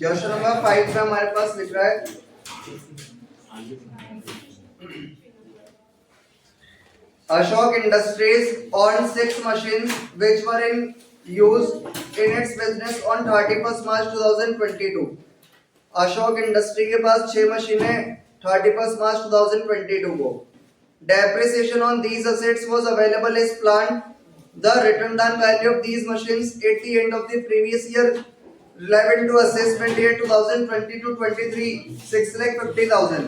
Question number 5 में हमारे पास लिख रहा है Ashok Industries owned 6 machines which were in use in its business on 31st March 2022. Ashok industry के पास 6 मशीनें 31st March 2022 को. Depreciation on these assets was available as planned. The written down value of these machines at the end of the previous year relevant to assessment year 2022-23 6,50,000.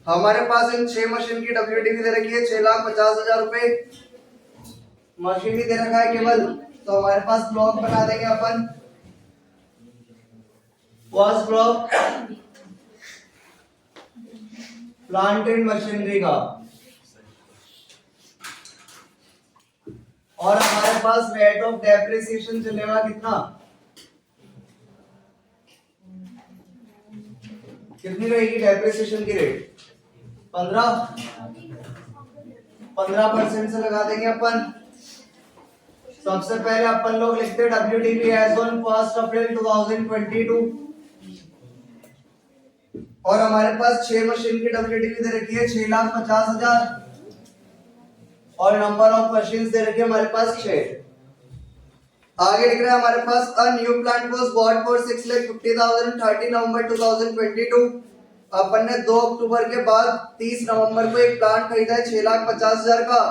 हमारे पास इन 6 machine की WDV दे रखी है 6,50,000 रुपए. Machine भी दे रखा है केवल, तो हमारे पास ब्लॉक बना देंगे अपन. First block plant and machinery का, और हमारे पास रेट ऑफ डेप्रिसिएशन चलेगा कितना, कितनी रहेगी डेप्रिसिएशन की रेट 15% से लगा देंगे अपन. सबसे पहले अपन लोग लिखते हैं WDV एज ऑन 1 अप्रैल 2022, और हमारे पास 6 मशीन की WDV दे रखी है 6,50,000 और नंबर ऑफ मशीन्स दे रखी है हमारे पास 6. आगे लिख रहा है हमारे पास a new plant was bought for 6,50,000 30 November 2022. अपन ने 2 अक्टूबर के बाद 30 नवंबर को एक प्लांट खरीदा है 6,50,000 का.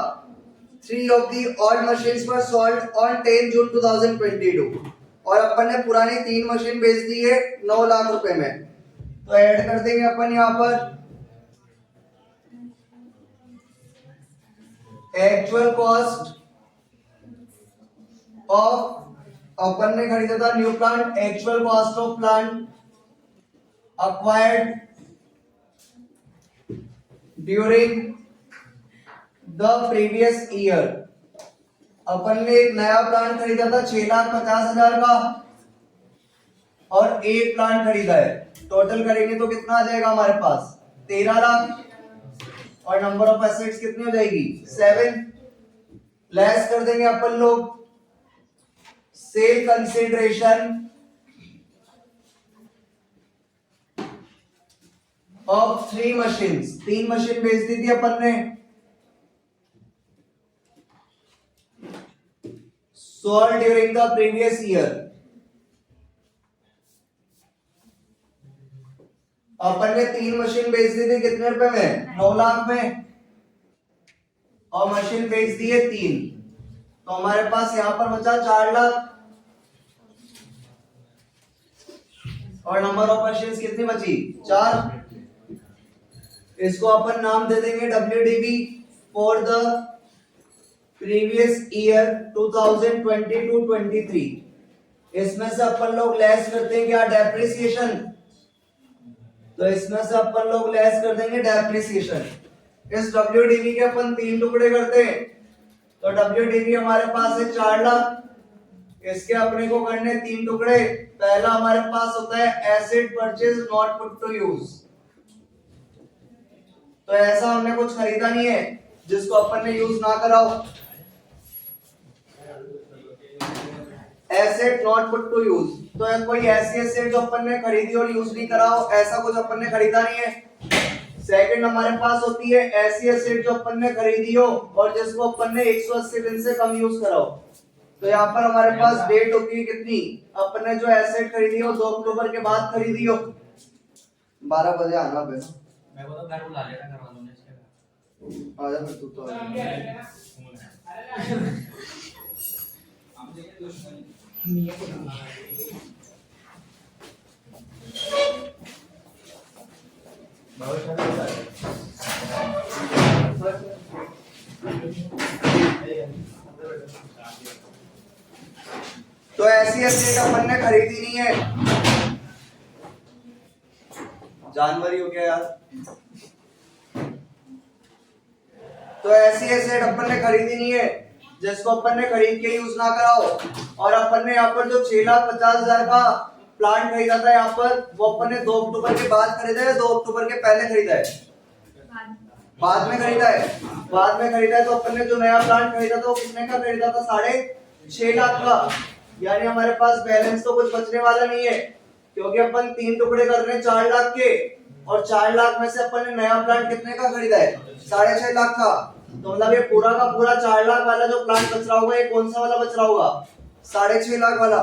3 of the old machines were sold on 10 जून 2022, और अपन ने पुरानी 3 मशीन बेच दी है 9 लाख रुपए में. तो ऐड कर देंगे अपन यहाँ पर एक्चुअल कॉस्ट ऑफ, अपन ने खरीदा था new plant, actual cost of plant acquired during the previous year. अपन ने एक नया प्लांट खरीदा था 6,50,000 का और एक प्लांट खरीदा है. टोटल करेंगे तो कितना आ जाएगा हमारे पास 13 लाख, और नंबर ऑफ एसेट्स कितनी हो जाएगी 7. लेस कर देंगे अपन लोग sale consideration of 3 machines. 3 machine बेच दी थी अपन ने, sold during the previous year. अपन ने 3 मशीन बेच दी थी कितने रुपए में 9 लाख में, और मशीन बेच दी है 3, तो हमारे पास यहां पर बचा 4 लाख, और नंबर ऑफ मशीन्स कितनी बची 4. इसको अपन नाम दे देंगे WDV for the previous year 2022-23. इसमें से अपन लोग लेस करते हैं क्या डेप्रिसिएशन, तो इसमें से अपन लोग लेस कर देंगे डेप्रिसिएशन. इस WDV के अपन 3 टुकड़े करते हैं, तो WDV हमारे पास है 4 लाख, इसके अपने को करने 3 टुकड़े. पहला हमारे पास होता है asset purchase not put to use. तो ऐसा हमने कुछ खरीदा नहीं है जिसको अपन ने यूज ना करा हो. Asset not put to use, तो कोई ऐसी एसेट जो अपन ने खरीदी और यूज नहीं करा हो, ऐसा कुछ अपन ने खरीदा नहीं है. सेकंड हमारे पास होती है ऐसी एसेट जो अपन ने खरीदी हो और जिसको अपन ने 180 दिन से कम यूज करा हो. तो यहाँ पर हमारे पास डेट होती है कितनी, अपन ने जो एसेट खरीदी हो 2 अक्टूबर के बाद खरीदी हो. 12 बजे आना बेटा, मैं को तो घर बुला लेना, करवा दूंगा इसके आजा फिर तू तो तो ऐसी एसेट अपन ने खरीदी नहीं है. जानवर ही हो गया यार. तो ऐसी एसेट अपन ने खरीदी नहीं है जिसको अपन ने खरीद के यूज ना करा हो. और अपन ने यहाँ पर जो 6,50,000 का प्लांट खरीदा था यहाँ पर, वो अपन ने 2 अक्टूबर के बाद खरीदा है 2 अक्टूबर के पहले खरीदा है, बाद में खरीदा है. बाद में खरीदा है तो अपन ने जो नया प्लांट खरीदा था वो कितने का खरीदा था 6.5 लाख का. यानी हमारे पास बैलेंस तो कुछ बचने वाला नहीं है. क्योंकि अपन 3 टुकड़े कर रहे हैं 4 लाख के, और 4 लाख में से अपन ने नया प्लांट कितने का खरीदा है? 6.5 लाख का। तो मतलब ये पूरा का पूरा 4 लाख वाला जो प्लांट बच रहा होगा, ये कौन सा वाला बच रहा होगा? 6.5 लाख वाला।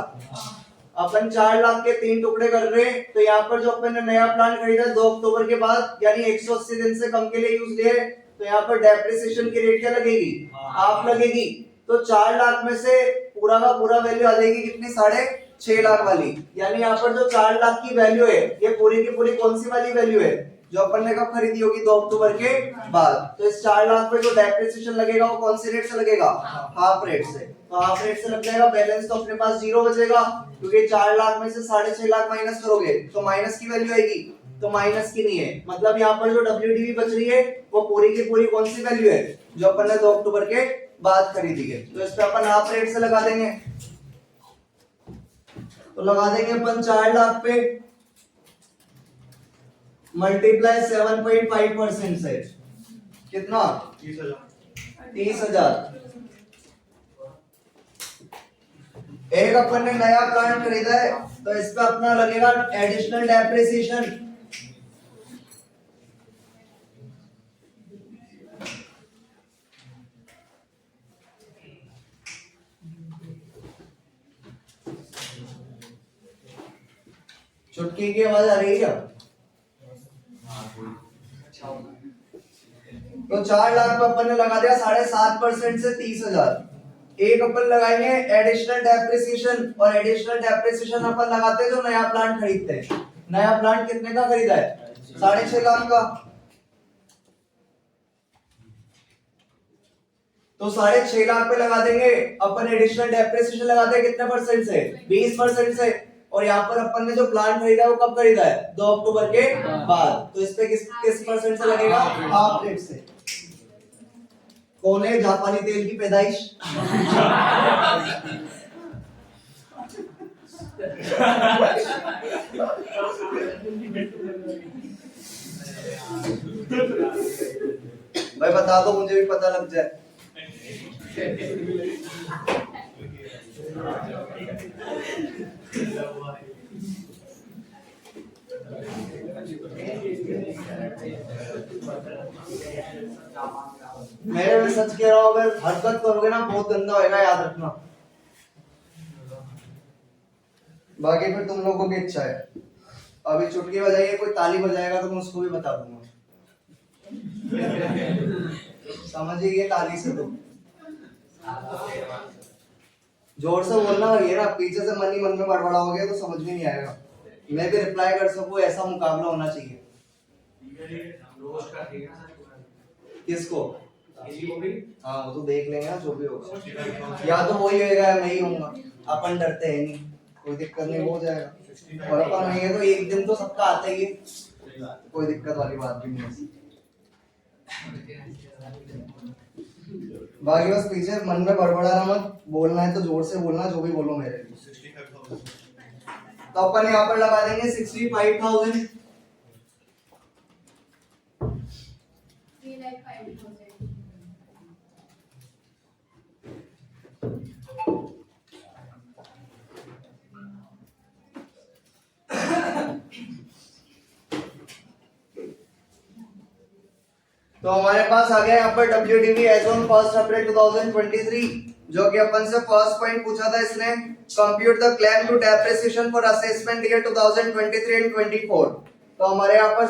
अपन 4 लाख के 3 टुकड़े कर रहे हैं, तो यहाँ पर जो अपन ने नया प्लांट खरीदा 2 अक्टूबर के बाद, यानी 180 दिन से कम के लिए यूज लिए, तो यहाँ पर डेप्रिसिएशन की रेट क्या लगेगी? हाफ लगेगी। तो 4 लाख में से पूरा का पूरा वैल्यू आ जाएगी कितनी? 6.5 लाख वाली। यानी यहाँ पर जो 4 लाख की वैल्यू है, ये पूरी की पूरी कौन सी वाली वैल्यू है? जो अपन ने कब खरीदी होगी? 2 अक्टूबर के बाद। तो इस 4 लाख पे जो डेप्रिसिएशन लगेगा वो कौन सी रेट से लगेगा? हाफ रेट से। तो हाफ रेट से लग जाएगा, बैलेंस तो अपने पास 0 बचेगा, क्योंकि 4 लाख में से 6.5 लाख माइनस करोगे तो माइनस की वैल्यू आएगी, तो माइनस की नहीं है। मतलब यहाँ पर जो WDV बच रही है वो पूरी की पूरी कौन सी वैल्यू है? जो अपन ने 2 अक्टूबर के बाद खरीदी है। तो इस पे अपन हाफ रेट से लगा देंगे। तो लगा देंगे अपन 4 लाख पे मल्टीप्लाई 7.5% से, कितना? 30,000। एक अपन ने नया प्लांट खरीदा है, तो इस पे अपना लगेगा एडिशनल डेप्रिसिएशन। चुटकी की आवाज आ रही है क्या? तो 4 लाख पे अपन ने लगा दिया 7.5% से 30,000। एक अपन लगाएंगे एडिशनल डेप्रिसिएशन, और एडिशनल डेप्रिसिएशन अपन लगाते हैं जो नया प्लांट खरीदते हैं। नया प्लांट कितने का खरीदा है? 6.5 लाख का। तो 6.5 लाख पे लगा देंगे अपन एडिशनल डेप्रिसिएशन लगाते हैं कितने परसेंट से? 20% से। और यहाँ पर अपन ने जो प्लांट खरीदा है वो कब खरीदा है? 2 अक्टूबर के बाद। तो इस पे किस परसेंट से लगेगा? हाफ रेट से। कौन है जापानी तेल की पैदाइश? भाई बता दो, मुझे भी पता लग जाए। मेरे में सच कह रहा हूं, अगर हरकत करोगे ना बहुत गंदा होएगा, याद रखना। बाकी फिर तुम लोगों की इच्छा है। अभी चुटकी बजाइए, कोई ताली बजाएगा तो मैं उसको भी बता दूंगा। समझिए ताली से तुम जोर से बोलना लगे ना, पीछे से मन ही मन में बड़बड़ाओगे तो समझ में नहीं आएगा। मैं भी रिप्लाई कर सकूं, ऐसा मुकाबला होना चाहिए। किसको? हाँ वो तो देख लेंगे ना, जो भी होगा। या तो वही होएगा या मैं ही होऊंगा। अपन डरते हैं नहीं, कोई दिक्कत नहीं, हो जाएगा। और अपन नहीं है तो एक दिन तो सबका आता ही है, कोई दिक्कत वाली बात भी नहीं है। बाकी बस पीछे मन में बड़बड़ाना मत, बोलना है तो जोर से बोलना, जो भी बोलो मेरे लिए। तो अपन यहाँ पर लगा देंगे 65,000। तो हमारे पास आ गया यहाँ पर WDV एज ऑन 1 अप्रैल 2023, जो कि अपन से फर्स्ट पॉइंट पूछा था इसने, compute the claim to depreciation for assessment year 2023 and 24। तो हमारे यहाँ पर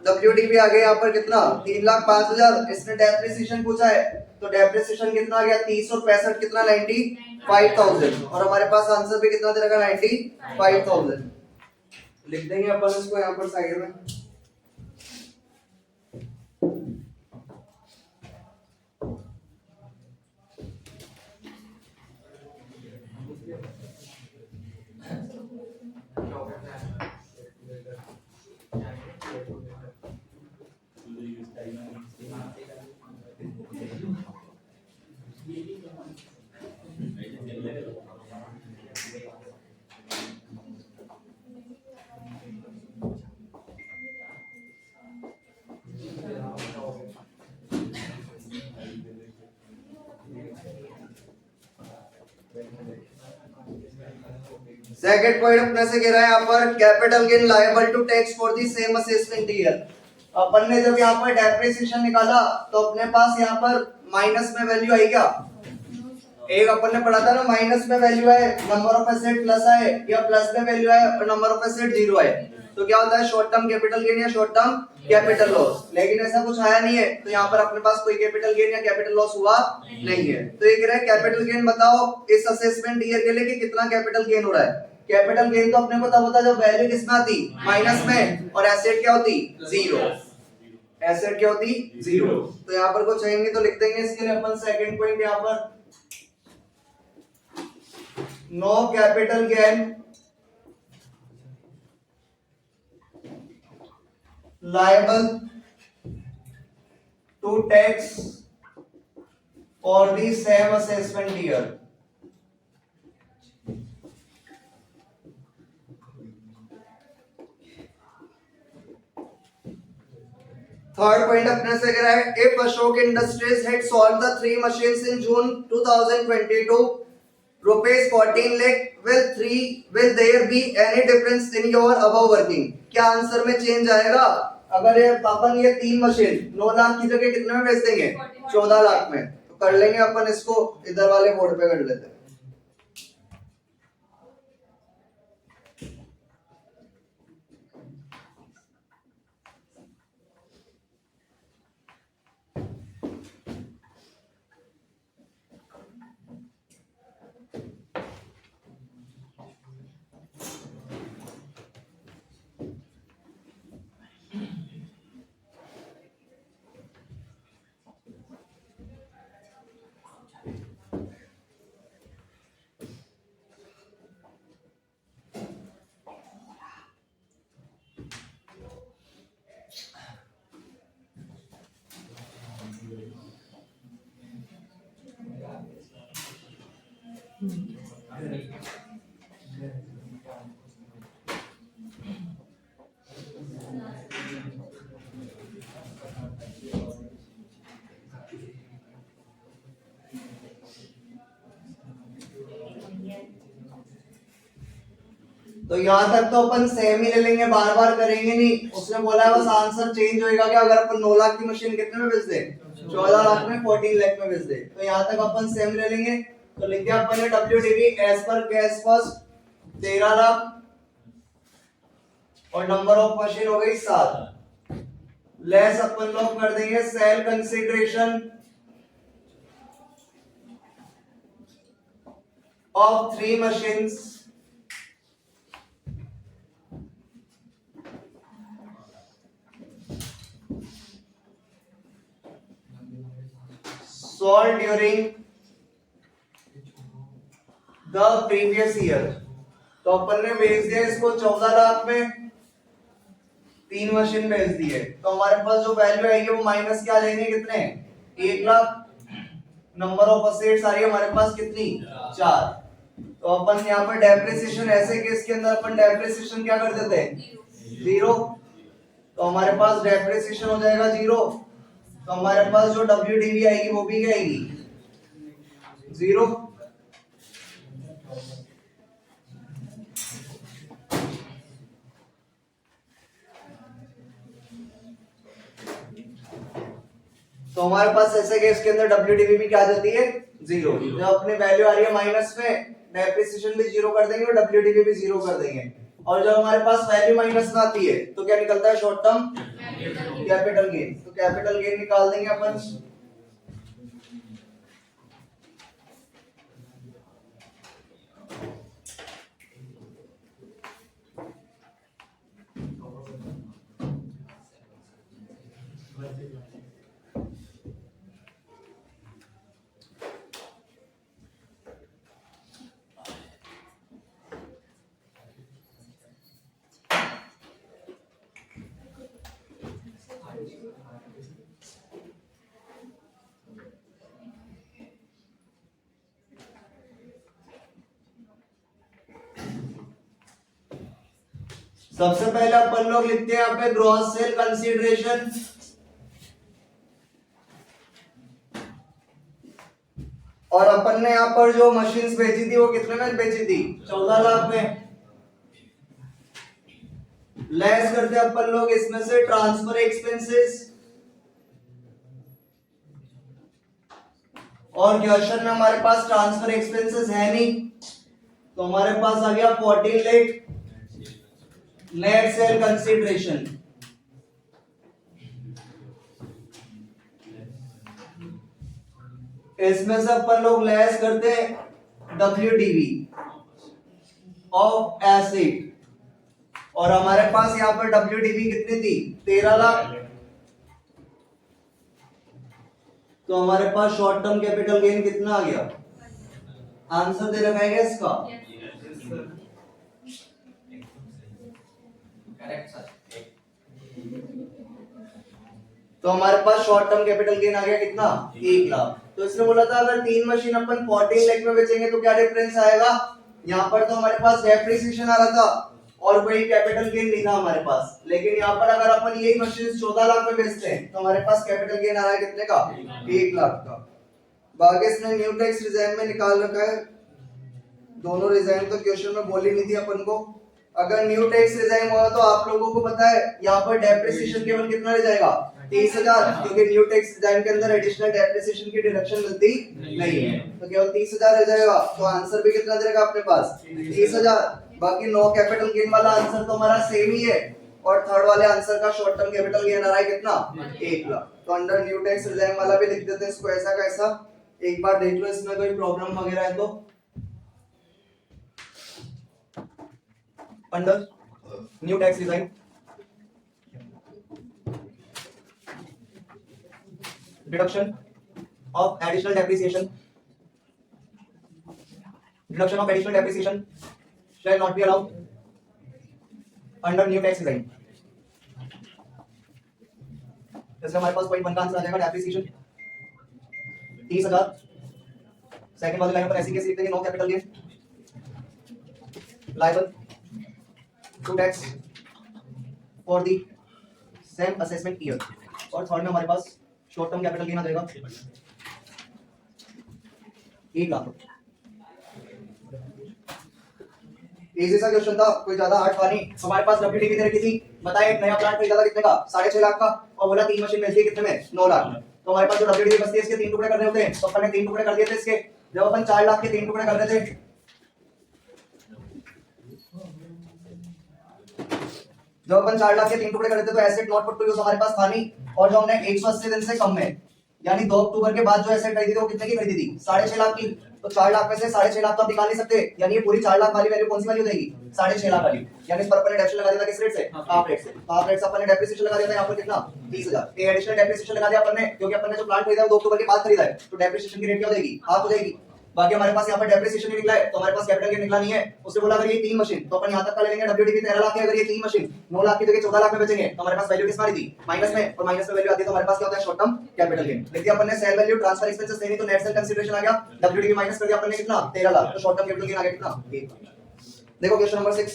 WDV आ गया यहाँ पर कितना? 3,05,000। इसने डेप्रिसिएशन पूछा है, तो डेप्रिसिएशन कितना आ गया? 30 और 65 कितना? 95,000। और हमारे पास आंसर भी कितना दे रखा? 95,000। लिख देंगे अपन इसको यहाँ पर साइड में। सेकंड पॉइंट अपने से कह रहा है यहाँ पर capital gain liable to tax for the same assessment year. अपन ने जब यहाँ पर डेप्रिसिएशन निकाला तो अपने पास यहाँ पर माइनस में वैल्यू आई क्या? एक अपन ने पढ़ा था ना, माइनस में वैल्यू है नंबर ऑफ एसेट प्लस है, या प्लस में वैल्यू है और नंबर ऑफ एसेट जीरो है, तो क्या होता है शॉर्ट टर्म कैपिटल गेन या शॉर्ट टर्म कैपिटल लॉस। लेकिन ऐसा कुछ आया नहीं है तो यहाँ पर अपने पास कोई कैपिटल गेन या कैपिटल लॉस हुआ नहीं है। तो ये कह रहा है कैपिटल गेन बताओ इस असेसमेंट ईयर के लिए कि कितना कैपिटल गेन हो रहा है। कैपिटल गेन तो अपने को तब होता जब वैल्यू किसमें आती? माइनस में, और एसेट क्या होती? जीरो। एसेट क्या होती? जीरो। तो यहाँ पर कुछ चाहिए तो लिख देंगे इसके लिए अपन सेकंड पॉइंट यहाँ पर no capital gain liable to tax for the same assessment year। Third point अपने से कह रहा है if Ashok industries had sold the 3 machines in June 2022 rupees 14 lakh will there be any difference in your above working। क्या answer में change आएगा अगर ये अपन ये 3 मशीन 9 लाख की जगह कितने में बेच देंगे? 14 लाख में। तो कर लेंगे अपन इसको इधर वाले बोर्ड पे कर लेते हैं। तो यहाँ तक तो अपन सेम ही ले लेंगे, बार बार करेंगे नहीं। उसने बोला है बस आंसर चेंज होएगा क्या अगर अपन 9 लाख की मशीन कितने में बेच दे? 14 लाख में 14 लाख में बेच दे। तो यहाँ तक अपन सेम ले लेंगे। तो लिख दिया अपन ने WDV as per cash cost 13 lakh और नंबर ऑफ मशीन हो गई 7, लेस अपन लोग कर देंगे sale consideration of 3 machines sold during the previous year। तो अपन ने बेच दिया इसको 14 लाख में, 3 मशीन बेच दिए। तो हमारे पास जो वैल्यू आएगी वो माइनस क्या लेंगे कितने? 1 लाख। नंबर ऑफ असेट्स आ रही है हमारे पास कितनी? 4। तो अपन यहाँ पर डेप्रिसिएशन, ऐसे केस के अंदर अपन डेप्रिसिएशन क्या कर देते हैं? 0। तो हमारे पास डेप्रिसिएशन हो जाएगा 0। तो हमारे पास जो WDV आएगी वो भी क्या आएगी? 0। तो हमारे पास ऐसे केस के अंदर WDV भी क्या आ जाती है? 0। जब अपनी वैल्यू आ रही है माइनस में, डेप्रिसिएशन भी 0 कर देंगे और WDV भी 0 कर देंगे। और जब हमारे पास वैल्यू माइनस में आती है तो क्या निकलता है? Short term capital gain. तो कैपिटल गेन निकाल देंगे अपन। सबसे पहले अपन लोग लिखते हैं यहाँ पे ग्रॉस सेल कंसीडरेशन। और अपन ने यहाँ पर जो मशीन्स बेची थी वो कितने में बेची थी? 14 लाख में। लेस करते हैं अपन लोग इसमें से ट्रांसफर एक्सपेंसेस, और क्वेश्चन में हमारे पास ट्रांसफर एक्सपेंसेस है नहीं, तो हमारे पास आ गया 14 लाख नेट सेल कंसीडरेशन। इसमें से अपन लोग लेस करते हैं WDV ऑफ एसिड, और हमारे पास यहाँ पर WDV कितनी थी 13 लाख, तो हमारे पास शॉर्ट टर्म कैपिटल गेन कितना आ गया, आंसर दे रखा है क्या इसका, करेक्ट सर। तो हमारे पास शॉर्ट टर्म कैपिटल गेन आ गया कितना 1 लाख। तो इसने बोला था अगर 3 मशीन अपन 14 लाख में बेचेंगे तो क्या डिफरेंस आएगा, यहाँ पर तो हमारे पास डेप्रिसिएशन आ रहा था और कोई कैपिटल गेन नहीं था हमारे पास, लेकिन यहाँ पर अगर अपन यही मशीन 14 लाख में बेचते हैं तो हमारे पास कैपिटल गेन आ रहा है कितने का 1 लाख का। बाकी इसने न्यू टैक्स रिजाइन में निकाल रखा है, दोनों रिजाइन तो क्वेश्चन में बोली नहीं थी अपन को। अगर न्यू टैक्स रिजाइन हुआ तो आप लोगों को पता है यहाँ पर डेप्रिसिएशन केवल कितना रह जाएगा 30,000, क्योंकि न्यू टैक्स रिजाइन के अंदर एडिशनल डेप्रिसिएशन की डिडक्शन मिलती नहीं है, तो केवल 30,000 रह जाएगा। तो आंसर भी कितना देगा अपने पास 30,000। बाकी नो कैपिटल गेन वाला आंसर तो हमारा सेम ही है, और थर्ड वाले आंसर का शॉर्ट टर्म कैपिटल गेन आ रहा है कितना 1 लाख। तो अंडर न्यू टैक्स रिजाइन वाला भी लिख देते हैं इसको ऐसा कैसा, एक बार देख लो इसमें कोई प्रॉब्लम वगैरह है तो। Under new tax resign deduction of additional depreciation shall not be allowed under new tax design। इसमें हमारे पास पॉइंट 1 का आंसर आ जाएगा डेप्रिसिएशन 30,000। सेकंड वाले लाइन पर ऐसी कैसे लिख देंगे no capital gain liable to tax for the same assessment year, और थर्ड में हमारे पास शॉर्ट टर्म कैपिटल गेन आ जाएगा 1 लाख। इजी सा क्वेश्चन था, कोई ज्यादा हार्ड था नहीं। हमारे पास WDV दे रखी थी, बताए एक नया प्लांट खरीदा था कितने का 6.5 लाख का, और बोला 3 मशीन बेच दी कितने में 9 लाख। तो हमारे पास जो WDV बचती है इसके 3 टुकड़े करने होते हैं, तो अपन ने 3 टुकड़े कर दिए थे इसके। जब अपन 4 लाख के 3 टुकड़े कर रहे थे, जब अपन 4 लाख के 3 टुकड़े कर रहे थे तो asset not put to use हमारे पास था नहीं, और जो हमने 180 दिन से कम में यानी 2 अक्टूबर के बाद जो एसेट खरीदी थी वो कितने की खरीदी थी 6.5 लाख की। तो 4 लाख में से 6.5 लाख तो आप निकाल नहीं सकते, यानी ये पूरी 4 लाख वाली वैल्यू कौन सी वैल्यू देगी 6.5 लाख वाली, यानी इस पर अपन ने डेप्रिसिएशन लगा दिया था किस रेट से हाफ रेट से। तो हाफ रेट से अपन ने डेप्रिसिएशन लगा दिया था यहाँ पर कितना 30,000। ये एडिशनल डेप्रिसिएशन लगा दिया अपन ने, क्योंकि अपन ने जो प्लांट खरीदा है वो 2 अक्टूबर के बाद खरीदा है, तो डेप्रिसिएशन की रेट क्या हो जाएगी हाफ हो जाएगी। बाकी हमारे पास यहाँ पर डेप्रिसिएशन निकला है, तो हमारे पास कैपिटल गेन निकला नहीं है। उसने बोला अगर ये 3 मशीन, तो अपन यहाँ तक का ले लेंगे WDV 13 लाख है, अगर ये 3 मशीन 9 लाख की जगह 14 लाख में बेचेंगे तो हमारे पास वैल्यू किस मारी थी माइनस में, और माइनस में वैल्यू आती है तो हमारे पास क्या होता है शॉर्ट टर्म कैपिटल गेन। देखिए अपन ने सेल वैल्यू ट्रांसफर एक्सपेंसेस देनी, तो नेट सेल कंसीडरेशन आ गया, WDV माइनस कर दिया अपन ने कितना 13 लाख, तो शॉर्ट टर्म कैपिटल गेन आ गया कितना 1 लाख। देखो क्वेश्चन नंबर 6,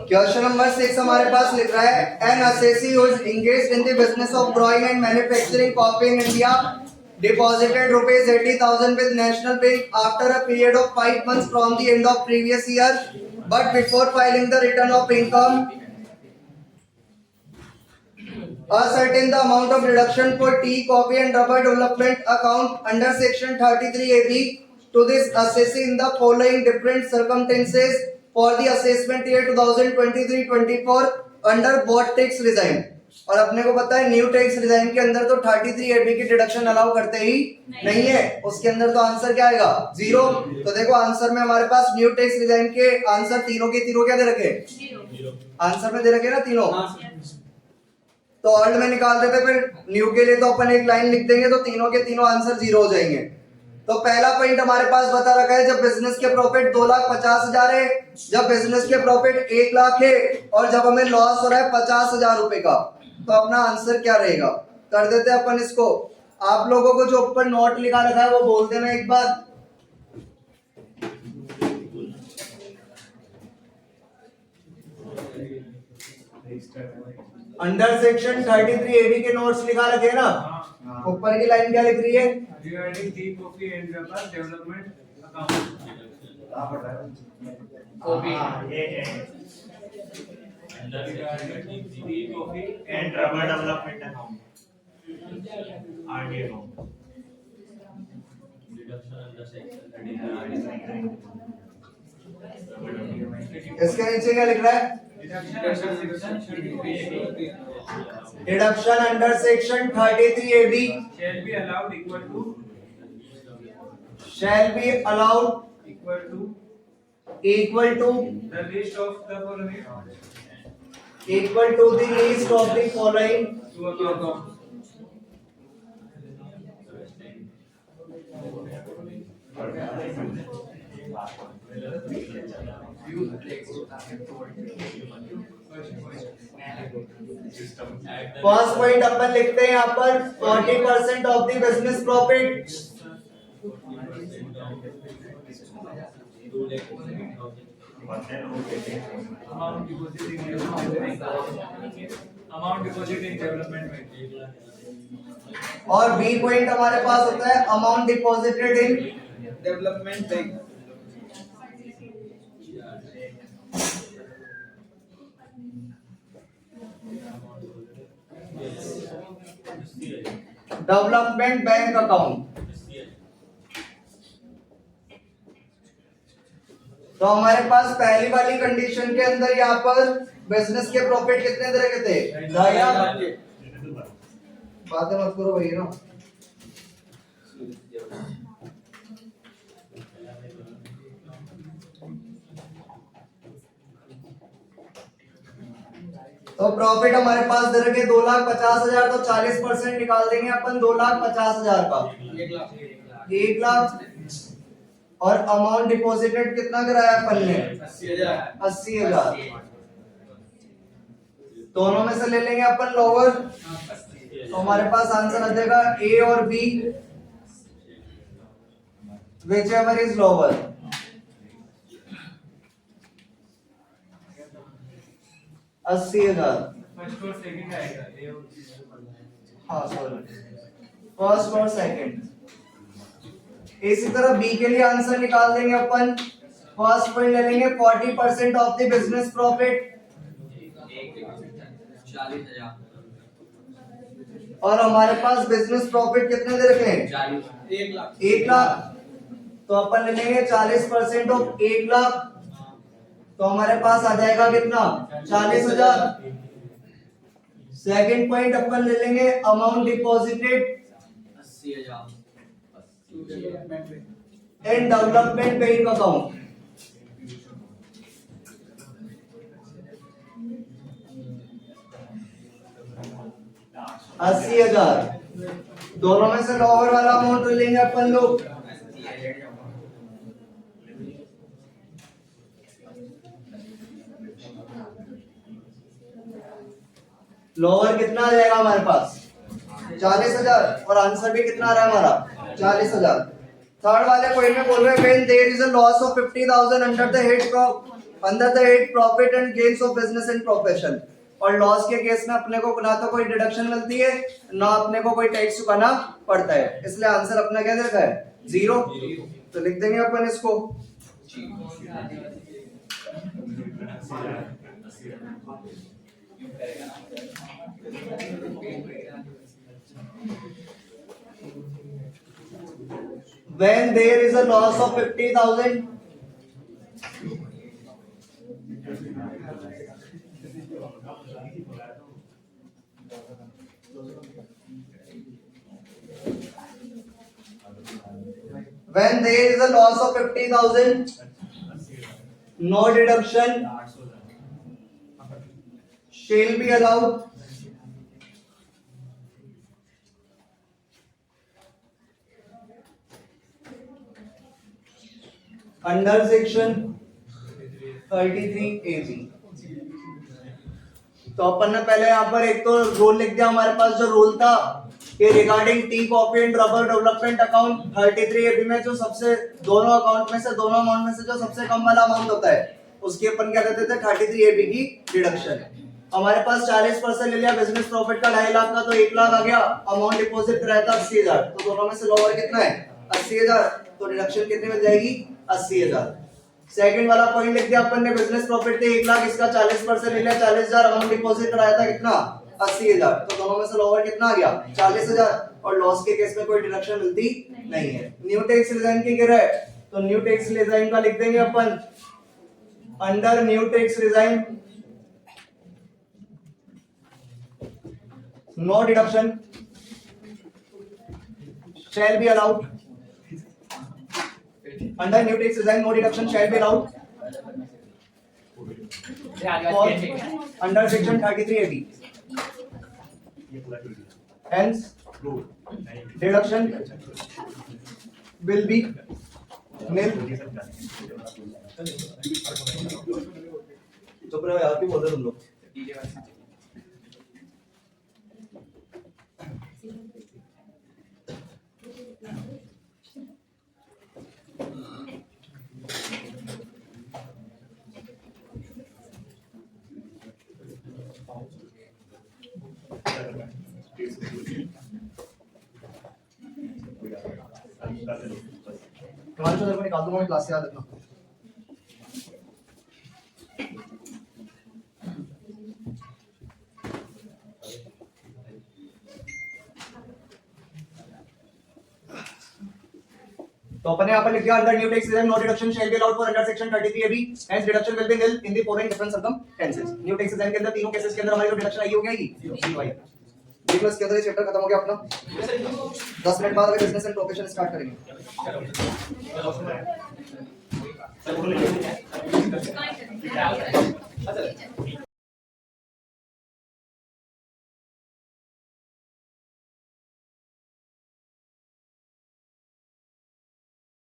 क्वेश्चन नंबर 6 हमारे पास लिख रहा है N assessee who is engaged in the business of brewing and manufacturing coffee in India deposited rupees 80,000 with National Bank after a period of 5 months from the end of previous year, but before filing the return of income ascertain the amount of deduction for tea, coffee and rubber development account under section 33AB to this assessee in the following different circumstances for the assessment year 2023-24 under both tax regime। और अपने को पता है new tax regime के अंदर तो 33AB की deduction allow करते ही नहीं है, उसके अंदर तो आंसर क्या आएगा 0। तो देखो आंसर में हमारे पास न्यू टैक्स रिजाइन के आंसर तीनों के तीनों क्या दे रखे आंसर में दे रखे ना तीनों, तो ऑल्ड में निकाल देते, फिर न्यू के लिए तो अपन एक लाइन लिख देंगे तो तीनों के तीनों आंसर 0 हो जाएंगे। तो पहला पॉइंट हमारे पास बता रखा है जब बिजनेस के प्रॉफिट 2,50,000 है, जब बिजनेस के प्रॉफिट 1 लाख है, और जब हमें लॉस हो रहा है 50,000 रुपए का, तो अपना आंसर क्या रहेगा कर देते हैं अपन इसको। आप लोगों को जो ऊपर नोट लिखा रखा है वो बोल देना एक बार। अंडर सेक्शन 33 एबी के नोट्स लिखा रखे हैं ना, ऊपर की लाइन क्या लिख रही है? Regarding tea coffee and rubber development account copy regarding tea coffee and rubber development account RD account इसके नीचे क्या लिख रहा है? Deduction under section 33 AB shall be allowed shall be allowed equal to equal to the list of the following equal to the list of the following to account first point अपन लिखते हैं यहाँ पर 40% of the business profit amount deposit in development bank और B point हमारे पास होता है amount deposited in development bank development bank account. तो हमारे पास पहली वाली कंडीशन के अंदर यहाँ पर बिजनेस के प्रॉफिट कितने तरह के थे? 2,50,000। बातें मत करो भैया ना। तो प्रॉफिट हमारे पास दर के 2,50,000, तो 40% निकाल देंगे अपन 2,50,000 का, 1,00,000। और अमाउंट डिपॉजिटेड कितना कराया अपन ने? 80,000। दोनों में से ले लेंगे अपन लोअर, तो हमारे पास आंसर आ जाएगा ए और B, whichever is lower. अस्सी हजार। फर्स्ट और सेकंड आएगा ए और हाँ सॉरी, फर्स्ट और सेकंड। इसी तरह बी के लिए आंसर निकाल देंगे अपन। फर्स्ट पॉइंट ले लेंगे 40% ऑफ द बिजनेस प्रॉफिट 40,000 और हमारे पास बिजनेस प्रॉफिट कितने दे रखे हैं? 40 1,00,000। तो अपन ले लेंगे 40% ऑफ 1,00,000, तो हमारे पास आ जाएगा कितना? 40,000। सेकंड पॉइंट अपन ले लेंगे amount deposited 80,000 in development bank account. अस्सी हजार। दोनों में से लोअर वाला अमाउंट ले लेंगे अपन लोग। लोअर कितना आ जाएगा हमारे पास? 40,000। और आंसर भी कितना आ रहा है हमारा? 40,000। थर्ड वाले पॉइंट में बोल रहे हैं when there is a loss of 50,000 under the head profit and gains of business and profession. और लॉस के केस में अपने को ना तो कोई डिडक्शन मिलती है ना अपने को कोई टैक्स चुकाना पड़ता है, इसलिए आंसर अपना क्या देता है? 0। तो लिख देंगे अपन इसको। When there is a loss of 50,000, when there is a loss of 50,000, no deduction shall be allowed under section 33 AB। तो अपन ने पहले यहाँ पर एक तो रूल लिख दिया। हमारे पास जो रूल था कि regarding tea coffee and rubber development account 33 AB में जो सबसे दोनों अकाउंट में से दोनों अमाउंट में से जो सबसे कम वाला अमाउंट होता है उसकी अपन क्या कहते थे? 33 AB की डिडक्शन। हमारे पास 40% ले लिया बिजनेस प्रॉफिट का 2.5 लाख का, तो 1 लाख आ गया। अमाउंट डिपॉजिट कराया था 80,000, तो दोनों में से लोअर कितना है 80,000, तो डिडक्शन कितनी मिल जाएगी 80,000। सेकंड वाला पॉइंट लिख दिया अपन ने, बिजनेस प्रॉफिट थे 1 लाख, इसका 40% ले लिया 40,000, अमाउंट डिपॉजिट कराया था कितना 80,000, तो दोनों में से लोअर कितना आ गया 40,000, और लॉस के केस में कोई डिडक्शन मिलती नहीं है। न्यू टैक्स रिजाइन की गिर है, तो न्यू टैक्स रिजाइन का लिख देंगे अपन, under new tax regime no deduction shall be allowed. Under new tax regime, no deduction shall be allowed for under section 3380. Hence, deduction will be nil. चुप रहो यार, क्यों बोल रहे तुम लोग? तुम्हारे को निकाल दूंगा मैं क्लास से, याद रखना। तो अपने यहाँ पर लिख दिया under new tax regime no deduction shall be allowed for under section 33AB, hence deduction will be nil in the following different circumstances. New tax regime के अंदर तीनों केसेस के अंदर हमारी जो डिडक्शन आई हो जाएगी देखो, इसके अंदर ये चैप्टर खत्म हो गया अपना। 10 मिनट बाद अगर बिजनेस एंड प्रोफेशन स्टार्ट करेंगे।